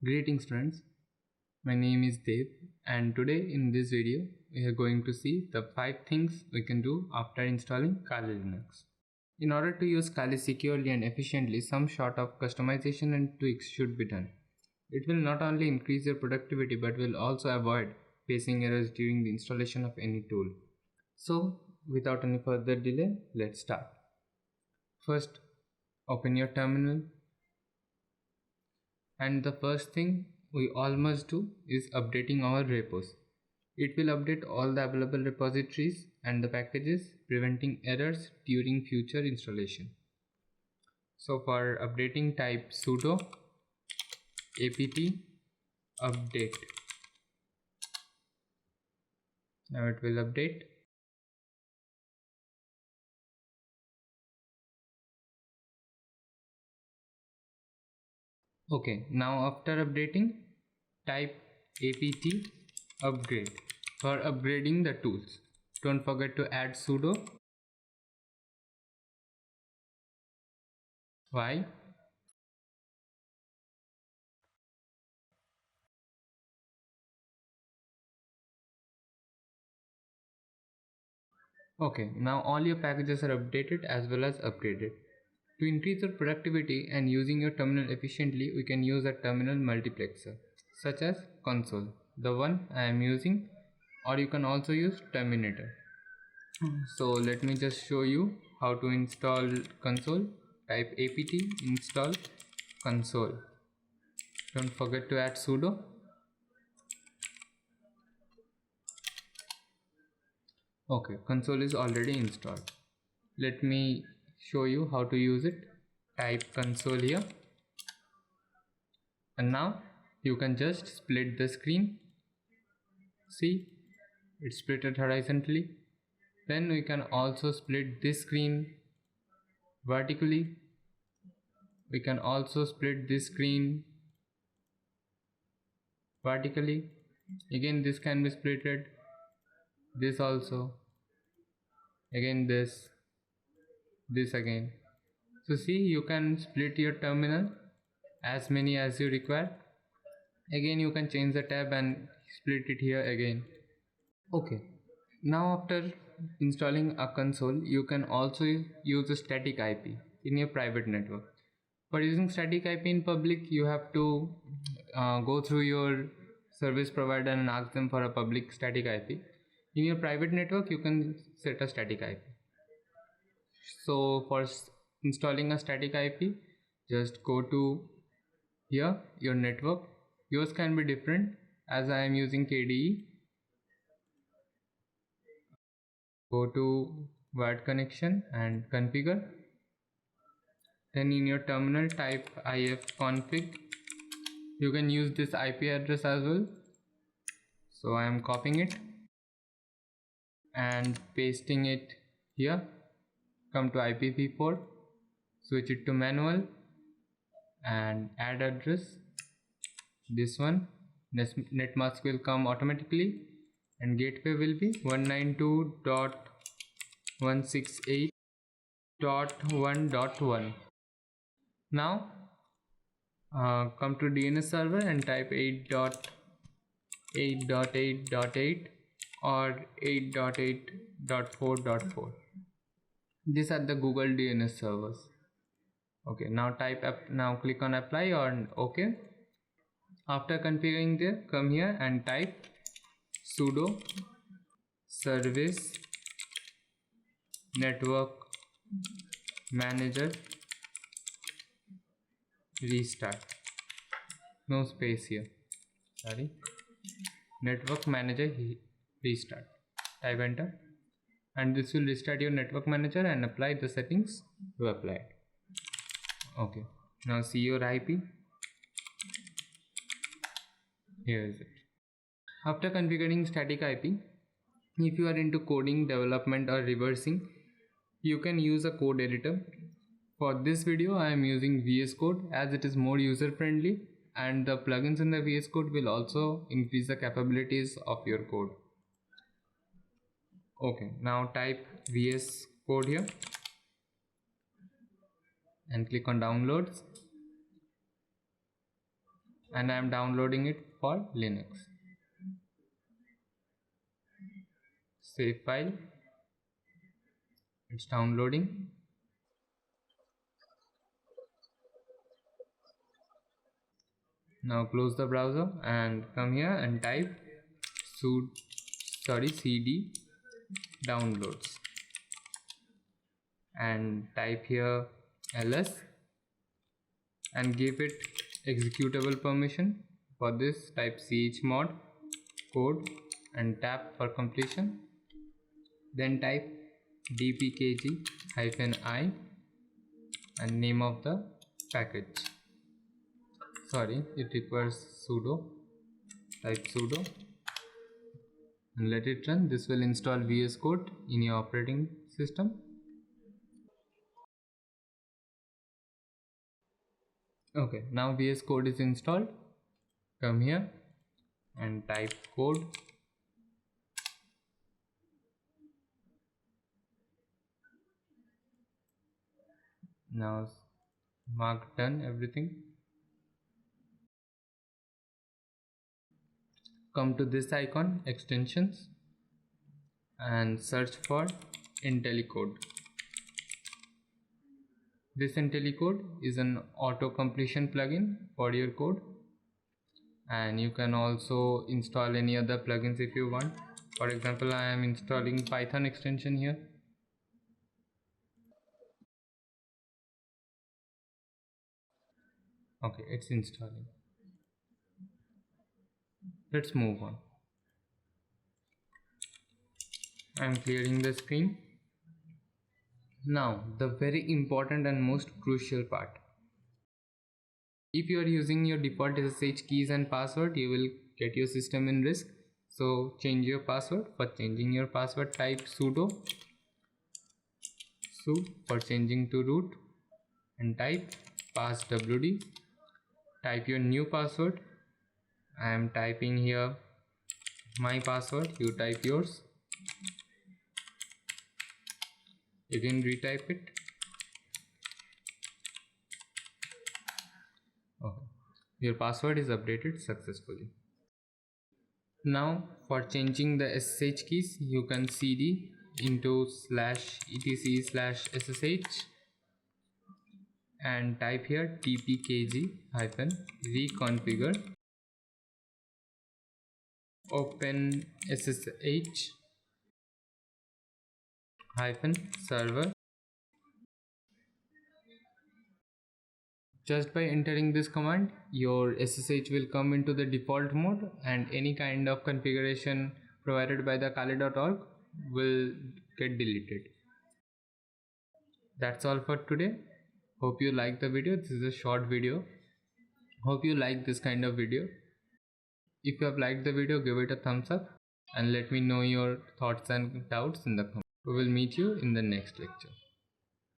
Greetings friends, my name is Dev and today in this video we are going to see the 5 things we can do after installing Kali Linux. In order to use Kali securely and efficiently, some sort of customization and tweaks should be done. It will not only increase your productivity but will also avoid facing errors during the installation of any tool. So without any further delay, let's start. First, open your terminal. And the first thing we all must do is updating our repos. It will update all the available repositories and the packages, preventing errors during future installation. So for updating, type sudo apt update. Now it will update. Okay, now after updating, type apt upgrade for upgrading the tools. Don't forget to add sudo y Okay, now all your packages are updated as well as upgraded. To increase your productivity and using your terminal efficiently, we can use a terminal multiplexer such as console, the one I am using, or you can also use Terminator. So let me just show you how to install console. Type apt install console. Don't forget to add sudo. Okay, console is already installed. Let me show you how to use it. Type console here, and now you can just split the screen. See, it's split it horizontally. Then we can also split this screen vertically. We can also split this screen vertically. Again, this can be splitted. This also. Again, this again. So see, you can split your terminal as many as you require. Again, you can change the tab and split it here again. Okay, now after installing a console, you can also use a static IP in your private network. For using static IP in public, you have to go through your service provider and ask them for a public static IP. In your private network, you can set a static IP. So for installing a static IP, just go to here, your network. Yours can be different, as I am using KDE. Go to wired connection and configure. Then in your terminal type ifconfig. You can use this IP address as well. So I am copying it and pasting it here. Come to IPv4, switch it to manual and add address. This one, netmask will come automatically and gateway will be 192.168.1.1. Now come to DNS server and type 8.8.8.8 or 8.8.4.4. These are the Google DNS servers. Okay, now click on apply or OK. After configuring there, come here and type sudo service network manager restart. No space here. Sorry. Network manager restart. Type enter. And this will restart your network manager and apply the settings you applied. Okay, now see your IP. Here is it. After configuring static IP, if you are into coding, development or reversing, you can use a code editor. For this video I am using VS Code as it is more user friendly, and the plugins in the VS Code will also increase the capabilities of your code. Okay, now type VS Code here and click on downloads. and I am downloading it for Linux. Save file, it's downloading. Now close the browser and come here and type cd downloads and type here ls and give it executable permission. For this, type chmod code and tap for completion. Then type dpkg-i and name of the package. Sorry, it requires sudo. Type sudo and let it run. This will install VS Code in your operating system. Okay, now VS Code is installed. Come here and type code. Now mark done everything. Come to this icon, extensions, and search for IntelliCode. This IntelliCode is an auto completion plugin for your code, and you can also install any other plugins if you want. For example, I am installing Python extension here. Okay, it's installing. Let's move on. I'm clearing the screen. Now, the very important and most crucial part. If you are using your default SSH keys and password, you will get your system in risk. So change your password. For changing your password, type sudo for changing to root and type passwd. Type your new password. I am typing here my password. You type yours. Again retype it. Okay. Your password is updated successfully. Now for changing the SSH keys, you can cd into /etc/ssh and type here dpkg-reconfigure open ssh-server. Just by entering this command, your SSH will come into the default mode and any kind of configuration provided by the kali.org will get deleted. That's all for today. Hope you like the video. This is a short video. Hope you like this kind of video. If you have liked the video, give it a thumbs up and let me know your thoughts and doubts in the comments. We will meet you in the next lecture.